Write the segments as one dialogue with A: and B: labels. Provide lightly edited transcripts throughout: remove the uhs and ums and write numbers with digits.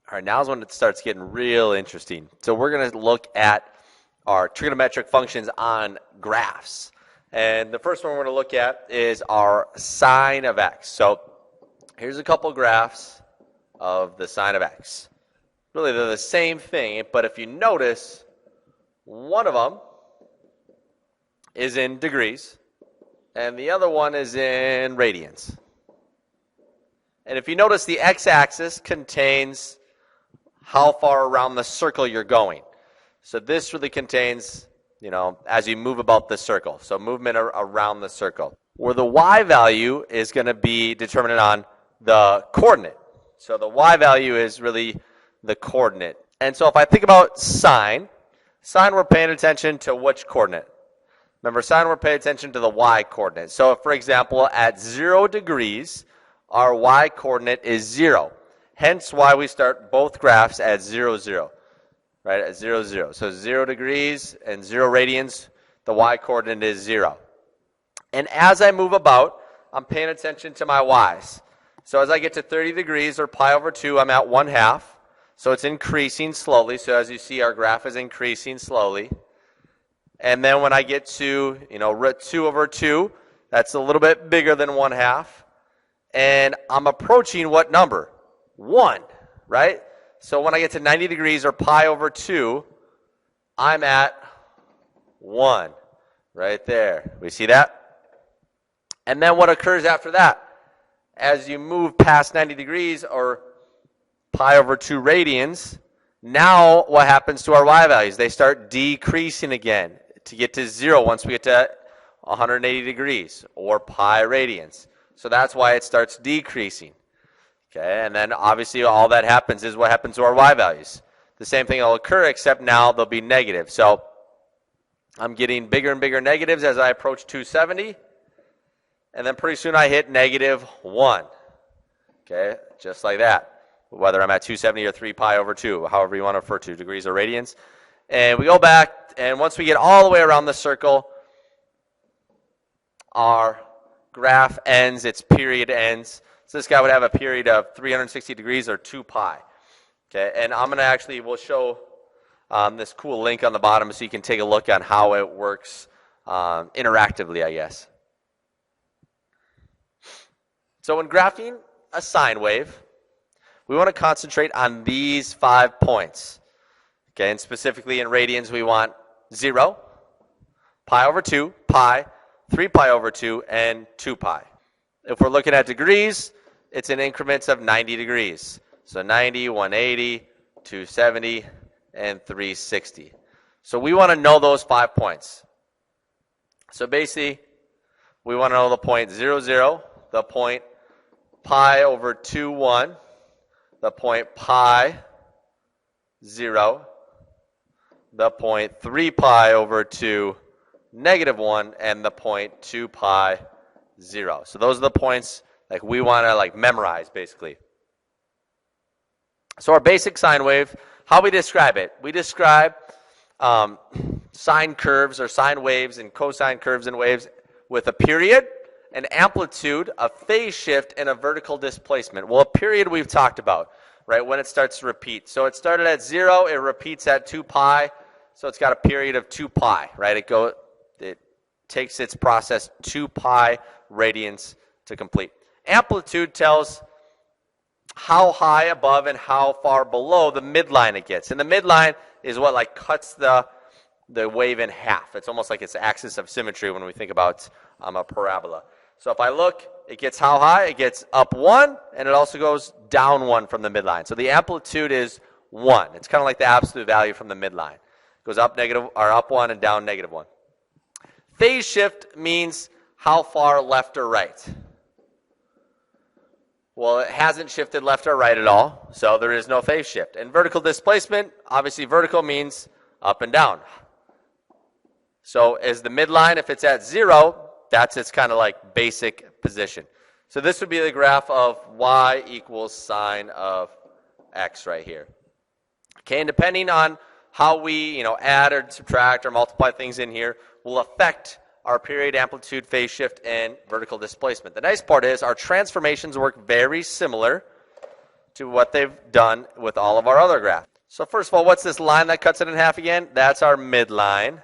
A: All right, now's when it starts getting real interesting. So we're going to look at our trigonometric functions on graphs. And the first one we're going to look at is our sine of x. So here's a couple graphs of the sine of x. Really, they're the same thing, but if you notice, one of them is in degrees, and the other one is in radians. And if you notice, the x-axis contains how far around the circle you're going. So this really contains, as you move about the circle. So movement around the circle. Where the y value is going to be determined on the coordinate. So the y value is really the coordinate. And so if I think about sine we're paying attention to which coordinate? Remember, sine we're paying attention to the y coordinate. So if, for example, at 0 degrees, our y coordinate is 0. Hence why we start both graphs at 0, 0. Right, at 0, 0. So 0 degrees and 0 radians, the y coordinate is 0. And as I move about, I'm paying attention to my y's. So as I get to 30 degrees, or pi over 2, I'm at 1/2. So it's increasing slowly. So as you see, our graph is increasing slowly. And then when I get to, root 2 over 2, that's a little bit bigger than 1/2. And I'm approaching what number? 1, right? So when I get to 90 degrees, or pi over 2, I'm at 1, right there. We see that? And then what occurs after that? As you move past 90 degrees, or pi over 2 radians, now what happens to our y values? They start decreasing again to get to 0 once we get to 180 degrees, or pi radians. So that's why it starts decreasing. Okay, and then obviously all that happens is what happens to our y values. The same thing will occur, except now they'll be negative. So I'm getting bigger and bigger negatives as I approach 270. And then pretty soon I hit -1. Okay, just like that. Whether I'm at 270 or 3 pi over 2, however you want to refer to, degrees or radians. And we go back, and once we get all the way around the circle, our graph ends, its period ends. So this guy would have a period of 360 degrees, or 2 pi. Okay, and I'm going to we'll show this cool link on the bottom so you can take a look on how it works interactively, I guess. So when graphing a sine wave, we want to concentrate on these 5 points. Okay, and specifically in radians, we want 0, pi over 2, pi, 3 pi over 2, and 2 pi. If we're looking at degrees, it's in increments of 90 degrees. So 90, 180, 270, and 360. So we want to know those 5 points. So basically, we want to know the point 0, 0, the point pi over 2, 1, the point pi, 0, the point 3 pi over 2, -1, and the point 2 pi, 0. So those are the points we want to memorize, basically. So our basic sine wave, how we describe it? We describe sine curves or sine waves and cosine curves and waves with a period, an amplitude, a phase shift, and a vertical displacement. Well, a period we've talked about, right, when it starts to repeat. So it started at 0, it repeats at 2 pi, so it's got a period of 2 pi, right? It takes its process 2 pi radians to complete. Amplitude tells how high above and how far below the midline it gets. And the midline is what cuts the wave in half. It's almost like its axis of symmetry when we think about a parabola. So if I look, it gets how high? It gets up 1, and it also goes down 1 from the midline. So the amplitude is 1. It's kind of like the absolute value from the midline. It goes up 1 and down -1. Phase shift means how far left or right. Well, it hasn't shifted left or right at all, so there is no phase shift. And vertical displacement, obviously vertical means up and down. So as the midline, if it's at 0, that's its kind of basic position. So this would be the graph of y equals sine of x right here. Okay, and depending on how we add or subtract or multiply things in here will affect our period, amplitude, phase shift, and vertical displacement. The nice part is our transformations work very similar to what they've done with all of our other graphs. So first of all, what's this line that cuts it in half again? That's our midline,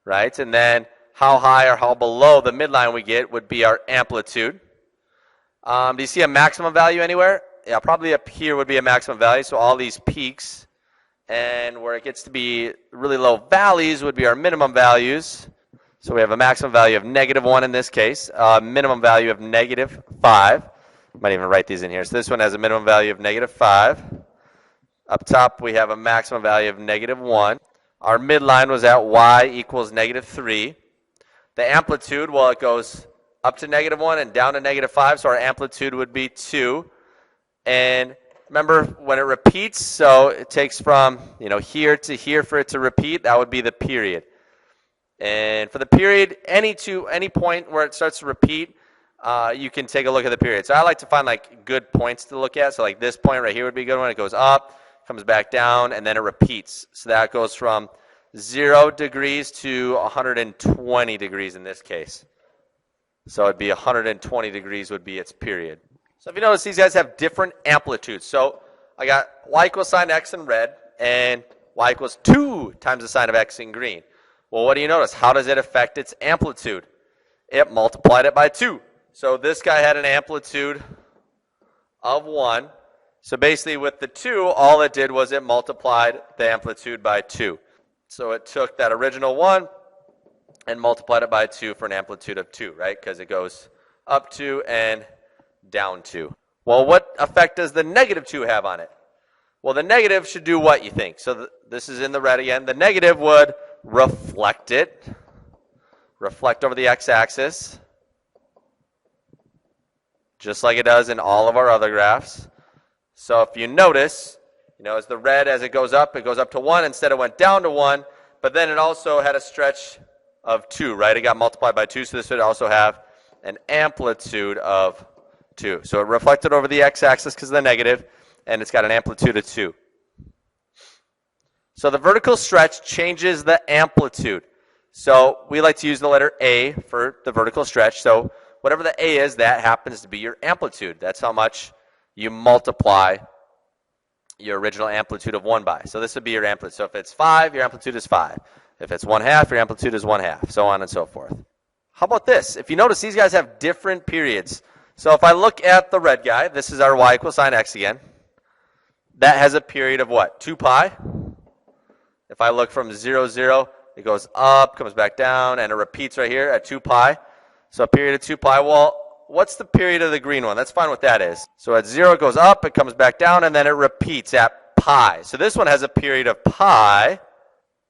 A: right? And then how high or how below the midline we get would be our amplitude. Do you see a maximum value anywhere? Yeah, probably up here would be a maximum value. So all these peaks, and where it gets to be really low valleys would be our minimum values. So we have a maximum value of -1 in this case, a minimum value of -5. Might even write these in here. So this one has a minimum value of -5. Up top we have a maximum value of -1. Our midline was at y equals -3. The amplitude, well, it goes up to -1 and down to -5, so our amplitude would be 2. And remember, when it repeats, so it takes from here to here for it to repeat, that would be the period. And for the period, any point where it starts to repeat, you can take a look at the period. So I like to find like good points to look at. So like this point right here would be a good one. It goes up, comes back down, and then it repeats. So that goes from 0 degrees to 120 degrees in this case. So it'd be 120 degrees would be its period. So if you notice, these guys have different amplitudes. So I got y equals sine x in red and y equals 2 times the sine of x in green. Well, what do you notice? How does it affect its amplitude? It multiplied it by 2. So this guy had an amplitude of 1. So basically with the 2, all it did was it multiplied the amplitude by 2. So it took that original 1 and multiplied it by 2 for an amplitude of 2, right? Because it goes up 2 and down 2. Well, what effect does the -2 have on it? Well, the negative should do what, you think? So this is in the red again. The negative would reflect it, reflect over the x-axis, just like it does in all of our other graphs. So if you notice, as the red, as it goes up to 1. Instead it went down to 1, but then it also had a stretch of 2, right? It got multiplied by 2, so this would also have an amplitude of 2. So it reflected over the x-axis because of the negative, and it's got an amplitude of 2. So the vertical stretch changes the amplitude. So we like to use the letter A for the vertical stretch. So whatever the A is, that happens to be your amplitude. That's how much you multiply your original amplitude of 1 by. So this would be your amplitude. So if it's 5, your amplitude is 5. If it's 1/2, your amplitude is 1/2, so on and so forth. How about this? If you notice, these guys have different periods. So if I look at the red guy, this is our y equals sine x again. That has a period of what? 2 pi. If I look from 0, 0, it goes up, comes back down, and it repeats right here at 2 pi. So a period of 2 pi. Well, what's the period of the green one? Let's find what that is. So at 0, it goes up, it comes back down, and then it repeats at pi. So this one has a period of pi.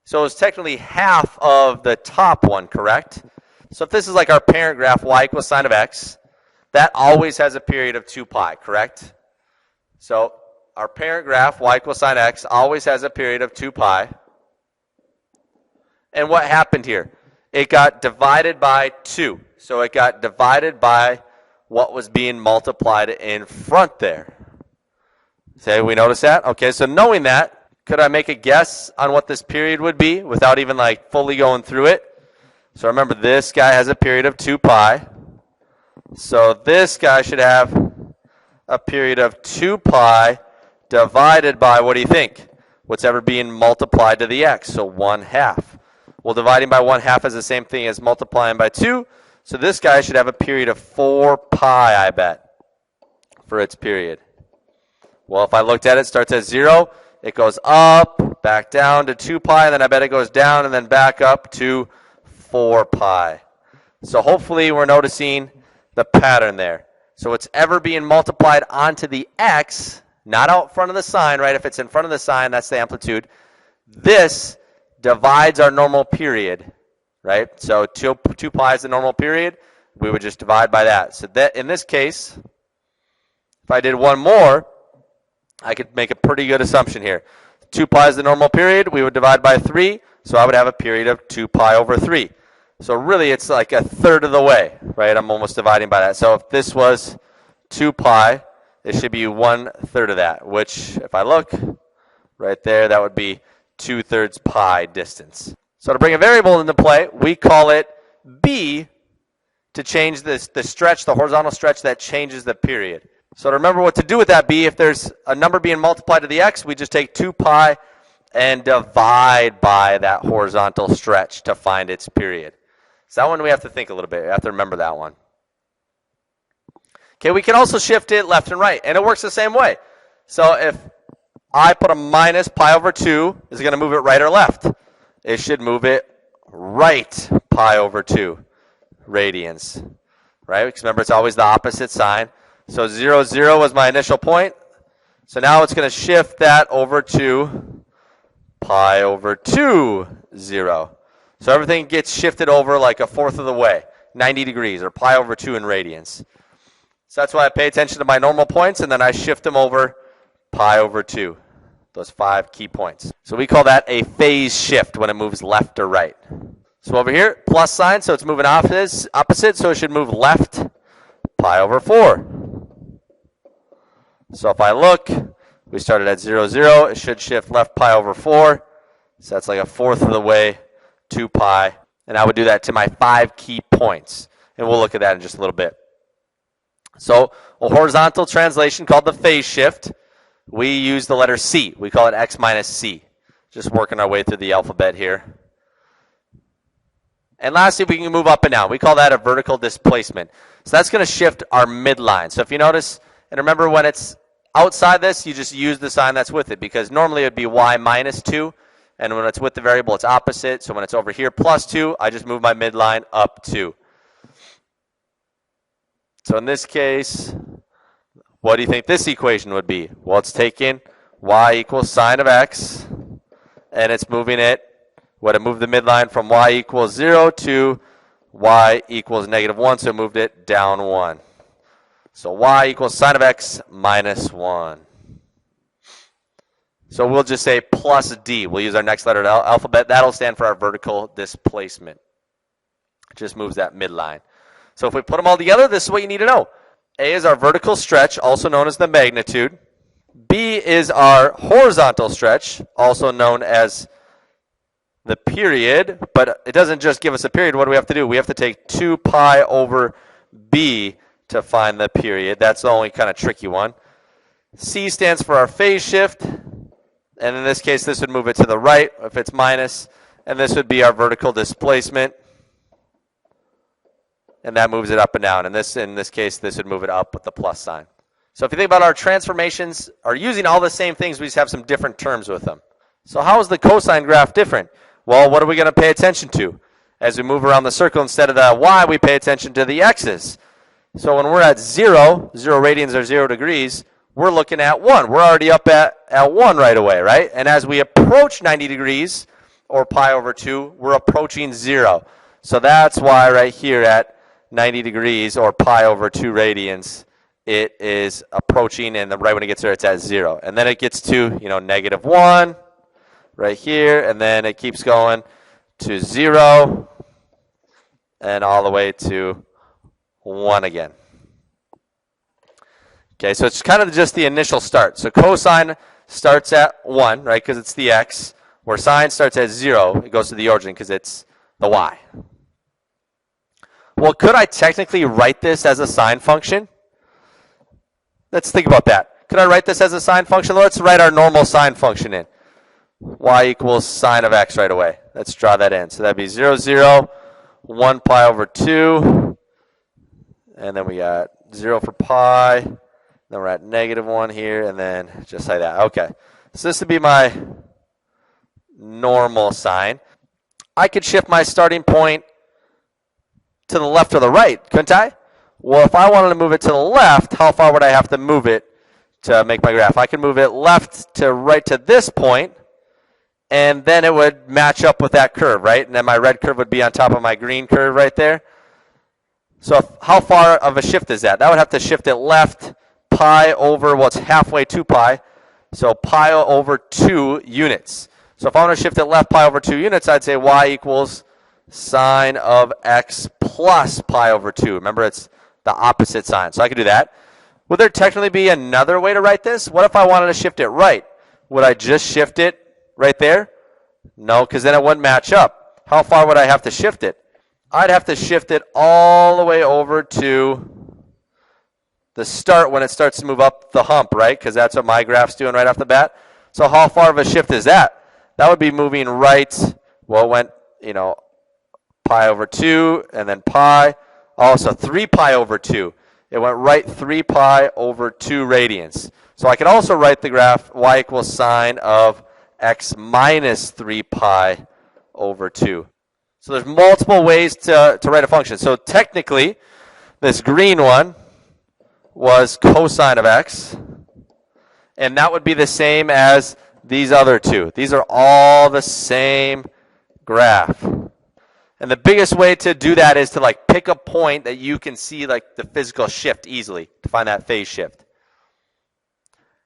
A: So it's technically half of the top one, correct? So if this is like our parent graph, y equals sine of x, that always has a period of 2 pi, correct? So our parent graph, y equals sine x, always has a period of 2 pi. And what happened here? It got divided by 2. So it got divided by what was being multiplied in front there. Okay, we notice that? Okay, so knowing that, could I make a guess on what this period would be without even like fully going through it? So remember, this guy has a period of 2 pi. So this guy should have a period of 2 pi divided by, what do you think? What's ever being multiplied to the x, so 1/2. Well, dividing by 1/2 is the same thing as multiplying by 2. So this guy should have a period of 4 pi, I bet, for its period. Well, if I looked at it, it starts at 0. It goes up, back down to 2 pi, and then I bet it goes down and then back up to 4 pi. So hopefully we're noticing the pattern there. So what's ever being multiplied onto the x, not out front of the sign, right? If it's in front of the sign, that's the amplitude. This divides our normal period, right? So 2 pi is the normal period. We would just divide by that. So that in this case, if I did one more, I could make a pretty good assumption here. 2 pi is the normal period. We would divide by 3. So I would have a period of 2 pi over 3. So really, it's like a third of the way, right? I'm almost dividing by that. So if this was 2 pi, it should be 1/3 of that, which if I look right there, that would be 2/3 pi distance. So to bring a variable into play, we call it b to change the stretch, the horizontal stretch that changes the period. So to remember what to do with that b, if there's a number being multiplied to the x, we just take 2 pi and divide by that horizontal stretch to find its period. So that one we have to think a little bit. We have to remember that one. Okay, we can also shift it left and right, and it works the same way. So if I put a minus pi over 2, is it going to move it right or left? It should move it right pi over 2 radians, right? Because remember, it's always the opposite sign. So 0, 0 was my initial point. So now it's going to shift that over to pi over 2, 0. So everything gets shifted over like a fourth of the way, 90 degrees, or pi over 2 in radians. So that's why I pay attention to my normal points, and then I shift them over pi over 2, those 5 key points. So we call that a phase shift when it moves left or right. So over here, plus sign, so it's moving opposite, so it should move left pi over 4. So if I look, we started at 0, 0. It should shift left pi over 4. So that's like a fourth of the way, 2 pi. And I would do that to my 5 key points. And we'll look at that in just a little bit. So a horizontal translation called the phase shift. We use the letter C. We call it x minus C. Just working our way through the alphabet here. And lastly, we can move up and down. We call that a vertical displacement. So that's going to shift our midline. So if you notice, and remember when it's outside this, you just use the sign that's with it, because normally it would be y minus 2, and when it's with the variable, it's opposite. So when it's over here plus 2, I just move my midline up 2. So in this case, what do you think this equation would be? Well, it's taking y equals sine of x, and it's moving it, would have moved the midline from y equals 0 to y equals negative 1, so it moved it down 1. So y equals sine of x minus 1. So we'll just say plus d. We'll use our next letter of the alphabet. That'll stand for our vertical displacement. It just moves that midline. So if we put them all together, this is what you need to know. A is our vertical stretch, also known as the magnitude. B is our horizontal stretch, also known as the period. But it doesn't just give us a period. What do we have to do? We have to take 2 pi over b to find the period. That's the only kind of tricky one. C stands for our phase shift. And in this case, this would move it to the right if it's minus. And this would be our vertical displacement. And that moves it up and down. And in this case, this would move it up with the plus sign. So if you think about our transformations, are using all the same things, we just have some different terms with them. So how is the cosine graph different? Well, what are we going to pay attention to? As we move around the circle, instead of the y, we pay attention to the x's. So when we're at 0, 0 radians are 0 degrees, we're looking at 1. We're already up at 1 right away, right? And as we approach 90 degrees, or pi over 2, we're approaching 0. So that's why right here at 90 degrees, or pi over 2 radians, it is approaching, and right when it gets there, it's at 0. And then it gets to, negative 1 right here, and then it keeps going to 0, and all the way to 1 again. Okay, so it's kind of just the initial start. So cosine starts at 1, right, because it's the x, where sine starts at 0. It goes to the origin because it's the y. Well, could I technically write this as a sine function? Let's think about that. Could I write this as a sine function? Let's write our normal sine function in. Y equals sine of x right away. Let's draw that in. So that'd be 0, 0, 1 pi over 2. And then we got 0 for pi. Then we're at negative 1 here, and then just like that. Okay. So this would be my normal sine. I could shift my starting point to the left or the right, couldn't I? Well, if I wanted to move it to the left, how far would I have to move it to make my graph? I could move it left to right to this point, and then it would match up with that curve, right? And then my red curve would be on top of my green curve right there. So how far of a shift is that? That would have to shift it left pi over what's halfway 2 pi. So pi over 2 units. So if I want to shift it left pi over 2 units, I'd say y equals sine of x plus pi over 2. Remember, it's the opposite sign. So I could do that. Would there technically be another way to write this? What if I wanted to shift it right? Would I just shift it right there? No, because then it wouldn't match up. How far would I have to shift it? I'd have to shift it all the way over to the start when it starts to move up the hump, right? Because that's what my graph's doing right off the bat. So how far of a shift is that? That would be moving right, well, it went, pi over 2, and then pi. Also 3 pi over 2. It went right 3 pi over 2 radians. So I could also write the graph y equals sine of x minus 3 pi over 2. So there's multiple ways to write a function. So technically, this green one was cosine of x, and that would be the same as these other two. These are all the same graph. And the biggest way to do that is to pick a point that you can see the physical shift easily to find that phase shift.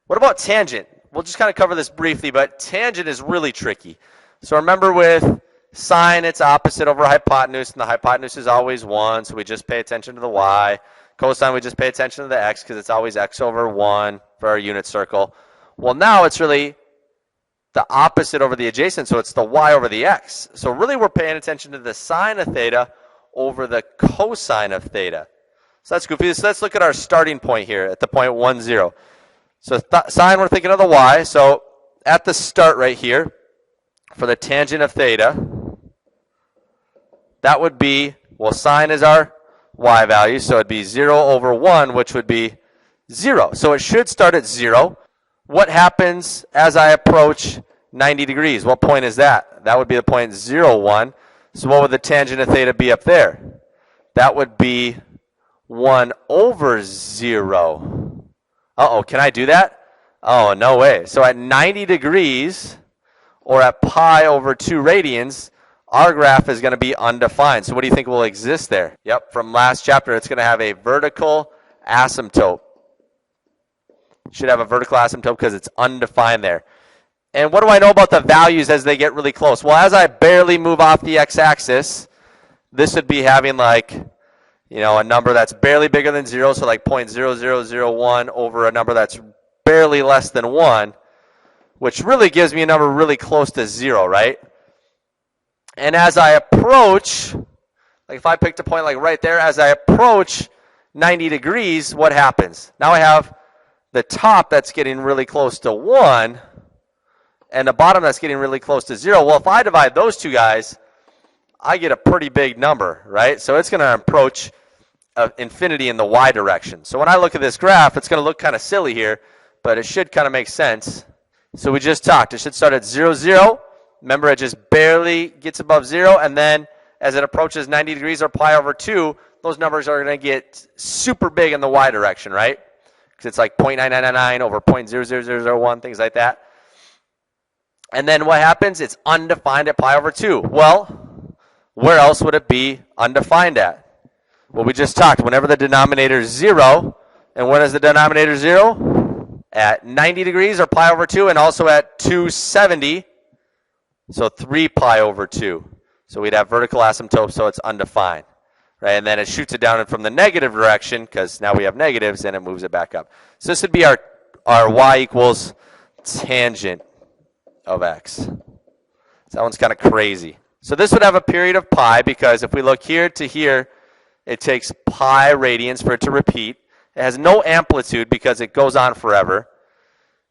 A: What about tangent? We'll just kind of cover this briefly, but tangent is really tricky. So remember with sine, it's opposite over hypotenuse, and the hypotenuse is always 1, so we just pay attention to the y. Cosine, we just pay attention to the x because it's always x over 1 for our unit circle. Well, now it's really the opposite over the adjacent, so it's the y over the x. So really we're paying attention to the sine of theta over the cosine of theta. So that's goofy. So let's look at our starting point here at the point 1, 0. So sine, we're thinking of the y. So at the start right here, for the tangent of theta, that would be, well, sine is our y value, so it'd be 0 over 1, which would be 0. So it should start at 0. What happens as I approach 90 degrees? What point is that? That would be the point 0, 1. So what would the tangent of theta be up there? That would be 1 over 0. Uh-oh, can I do that? Oh, no way. So at 90 degrees, or at pi over 2 radians, our graph is going to be undefined. So what do you think will exist there? Yep, from last chapter, it's going to have a vertical asymptote. Should have a vertical asymptote because it's undefined there. And what do I know about the values as they get really close? Well, as I barely move off the x-axis, this would be having a number that's barely bigger than 0, so 0.0001 over a number that's barely less than 1, which really gives me a number really close to 0, right? And as I approach, if I picked a point right there, as I approach 90 degrees, what happens? Now I have the top that's getting really close to 1, and the bottom that's getting really close to 0. Well, if I divide those two guys, I get a pretty big number, right? So it's going to approach infinity in the y direction. So when I look at this graph, it's going to look kind of silly here, but it should kind of make sense. So we just talked. It should start at 0, 0. Remember, it just barely gets above 0, and then as it approaches 90 degrees or pi over 2, those numbers are going to get super big in the y direction, right? Because it's 0.9999 over 0.00001, things like that. And then what happens? It's undefined at pi over 2. Well, where else would it be undefined at? Well, we just talked. Whenever the denominator is 0, and when is the denominator 0? At 90 degrees or pi over 2, and also at 270. So 3 pi over 2. So we'd have vertical asymptote, so it's undefined. Right? And then it shoots it down from the negative direction, because now we have negatives, and it moves it back up. So this would be our y equals tangent of x. So that one's kind of crazy. So this would have a period of pi, because if we look here to here, it takes pi radians for it to repeat. It has no amplitude because it goes on forever.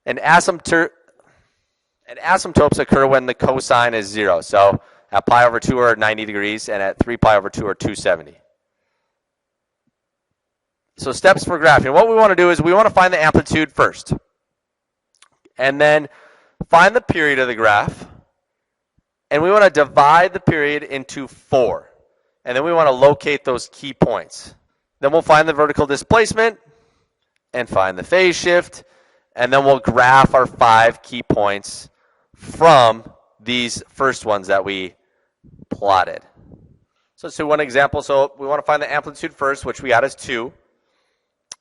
A: And asymptotes occur when the cosine is 0. So at pi over 2 are 90 degrees, and at 3 pi over 2 are 270. So steps for graphing. What we want to do is we want to find the amplitude first. And then find the period of the graph. And we want to divide the period into 4. And then we want to locate those key points. Then we'll find the vertical displacement and find the phase shift. And then we'll graph our 5 key points from these first ones that we plotted. So let's do one example. So we want to find the amplitude first, which we got as 2.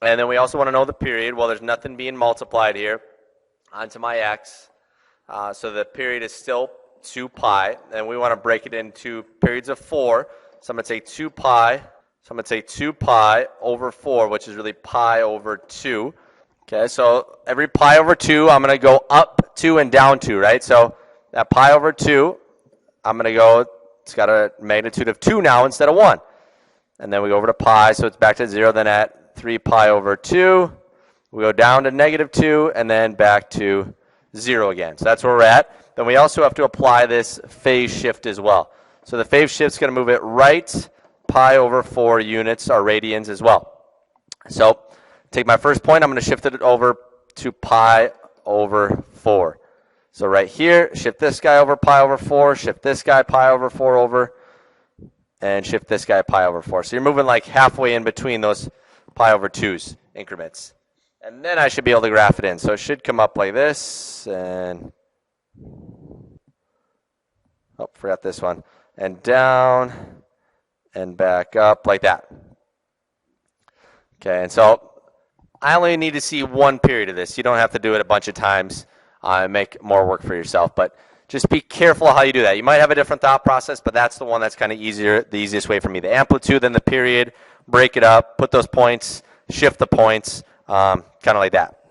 A: And then we also want to know the period. Well, there's nothing being multiplied here onto my x. So the period is still 2 pi. And we want to break it into periods of 4. So I'm going to take 2 pi. So I'm going to take 2 pi over 4, which is really pi over 2. Okay, so every pi over 2, I'm going to go up 2 and down 2, right? So that pi over 2, I'm going to go, it's got a magnitude of 2 now instead of 1. And then we go over to pi, so it's back to 0. Then at 3 pi over 2. We go down to -2 and then back to 0 again. So that's where we're at. Then we also have to apply this phase shift as well. So the phase shift is going to move it right pi over 4 units, or radians as well. So take my first point, I'm going to shift it over to pi over 4. So right here, shift this guy over pi over 4, shift this guy pi over 4 over, and shift this guy pi over 4. So you're moving like halfway in between those pi over 2's increments. And then I should be able to graph it in. So it should come up like this, and, oh, forgot this one, and down, and back up like that. Okay, and so I only need to see one period of this. You don't have to do it a bunch of times and make more work for yourself, but just be careful how you do that. You might have a different thought process, but that's the one that's kind of easier, the easiest way for me. The amplitude, then the period, break it up, put those points, shift the points, kind of like that.